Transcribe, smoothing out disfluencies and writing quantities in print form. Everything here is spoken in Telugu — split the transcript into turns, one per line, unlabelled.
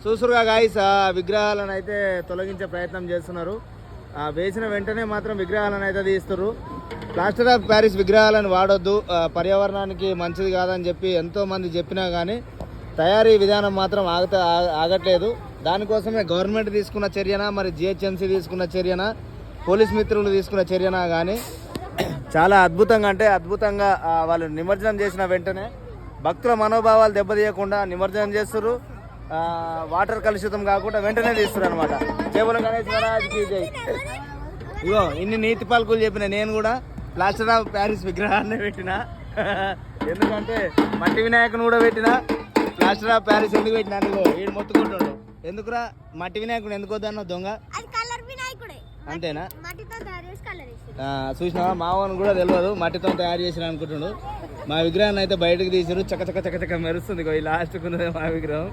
చూసురుగా గాయస్ విగ్రహాలను అయితే తొలగించే ప్రయత్నం చేస్తున్నారు. వేసిన వెంటనే మాత్రం విగ్రహాలను అయితే తీస్తున్నారు. ప్లాస్టర్ ఆఫ్ ప్యారిస్ విగ్రహాలను వాడొద్దు, పర్యావరణానికి మంచిది కాదని చెప్పి ఎంతోమంది చెప్పినా కానీ తయారీ విధానం మాత్రం ఆగట్లేదు. దానికోసమే గవర్నమెంట్ తీసుకున్న చర్యన, మరి జిహెచ్ఎంసీ తీసుకున్న చర్యన, పోలీస్ మిత్రులు తీసుకున్న చర్యన కానీ చాలా అద్భుతంగా అంటే అద్భుతంగా వాళ్ళు నిమజ్జనం చేసిన వెంటనే భక్తుల మనోభావాలు దెబ్బతీయకుండా నిమజ్జనం చేస్తారు. వాటర్ కలుషితం కాకుండా వెంటనే తీస్తారు అనమాట. జయబోలో గణేష్ మహారాజ్కి జై. ఇగో ఇన్ని నీతి పలుకులు చెప్పిన నేను కూడా ప్లాస్టర్ ఆఫ్ ప్యారిస్ విగ్రహాన్ని పెట్టిన. ఎందుకంటే మట్టి వినాయకుని కూడా పెట్టిన. ప్లాస్టర్ ఆఫ్ ప్యారిస్ ఎందుకు పెట్టినా నువ్వు వీడు మొత్తుకుంటుండు. ఎందుకురా మట్టి వినాయకుడు ఎందుకు వద్దన్నావు దొంగ? అంతేనా? చూసినావా, మావని కూడా తెలియదు మట్టితో తయారు చేసిన అనుకుంటుండు. మా విగ్రహాన్ని అయితే బయటకు తీసారు. చక్క చక్క చక్క చక్క మెరుస్తుంది. ఈ లాస్ట్కు ఉన్నదే మా విగ్రహం.